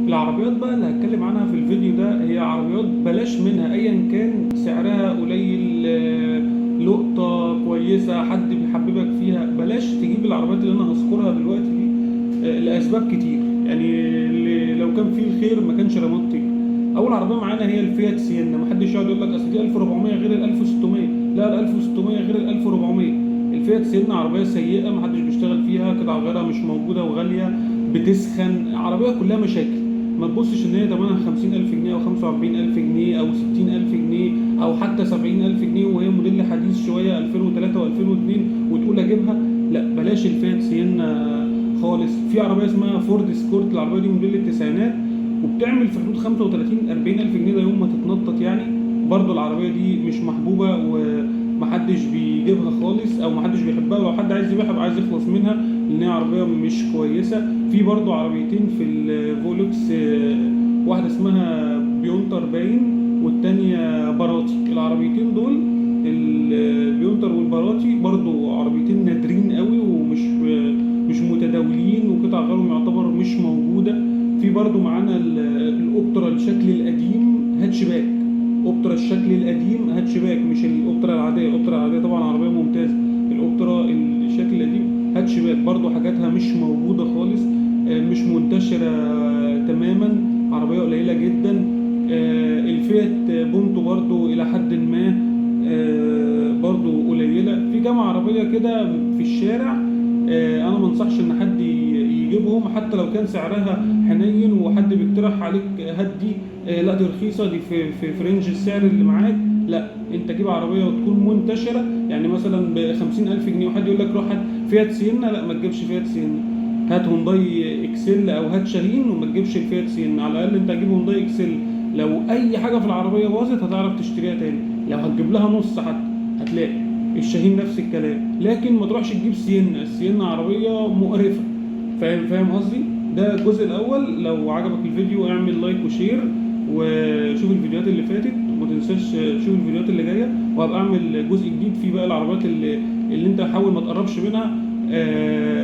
العربيات بقى اللي هتكلم عنها في الفيديو ده هي عربيات بلاش منها ايا كان سعرها قليل، لقطة كويسة حد بيحببك فيها. بلاش تجيب العربيات اللي انا هذكرها دلوقتي دي لاسباب كتير. يعني لو كان فيه الخير ما كانش رماد طير. اول عربية معانا هي الفيات سينا. محدش يقعد يقول لك اصل دي 1400 غير ال 1600، لا ال 1600 غير ال 1400. الفيات سينا عربية سيئة محدش بيشتغل فيها، قطع غيارها مش موجودة وغالية، بتسخن، عربية كلها مشاكل. ما تبصش ان هي ثمنها 50,000 جنيه او 45,000 جنيه او 60,000 جنيه او حتى 70,000 جنيه وهي موديل حديث شويه 2003 و2002 وتقول اجيبها. لا بلاش الفيات سينا خالص. في عربيه اسمها فورد سكورت، العربيه دي موديل التسعينات وبتعمل في حدود 35 40,000 جنيه ده يوم ما تتنطط يعني. برضو العربيه دي مش محبوبه ومحدش بيجيبها خالص او محدش بيحبها، ولو حد عايز يبيعها عايز يخلص منها لان هي عربيه مش كويسه. في برضو عربيتين في الفولكس، واحدة اسمها بيونتر باين والتانية باراتي. العربيتين دول البيونتر والباراتي برضو عربيتين نادرين قوي ومش مش متداولين وقطع غيارهم يعتبر مش موجودة. في برضو معانا الاوبترا الشكل القديم هاتشباك. اوبترا الشكل القديم هاتشباك مش الاوبترا العادية. الاوبترا العادية طبعا عربية ممتازة، الاوبترا الشكل القديم هاتشباك برضو حاجاتها مش موجودة خالص، مش منتشرة تماما، عربية قليلة جدا. الفيات بونتو برضو إلى حد ما برضو قليلة. في كام عربية كده في الشارع أنا ما انصحش إن حد يجيبهم حتى لو كان سعرها حنين وحد بيقترح عليك هات دي، لا دي رخيصة، دي في رينج السعر اللي معاك. لا انت جيب عربية وتكون منتشرة، يعني مثلا ب 50,000 جنيه وحد يقول لك روح هات فيات سينا، لا ما تجيبش فيات سينا، هات هونداي اكسل او هات شاهين وما تجيبش الفيات سين. على الاقل انت هتجيب هونداي اكسل لو اي حاجه في العربيه باظت هتعرف تشتريها تاني، لو هتجيب لها نص حتى هتلاقي. الشاهين نفس الكلام، لكن ما تروحش تجيب سينا. السينا عربيه مقرفه. فاهم قصدي؟ ده الجزء الاول. لو عجبك الفيديو اعمل لايك وشير وشوف الفيديوهات اللي فاتت وما تنساش شوف الفيديوهات اللي جايه، وهبقى اعمل جزء جديد فيه بقى العربيات اللي انت حاول ما تقربش منها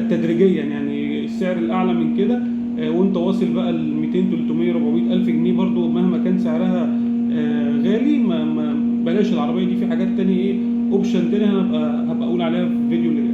تدريجيا، يعني السعر الاعلى من كده وانت واصل بقى ل 200 300 400 الف جنيه برضو مهما كان سعرها غالي. ما بلاش العربيه دي. في حاجات تانية ايه اوبشن تاني هبقى اقول عليها في فيديو اللي جاي.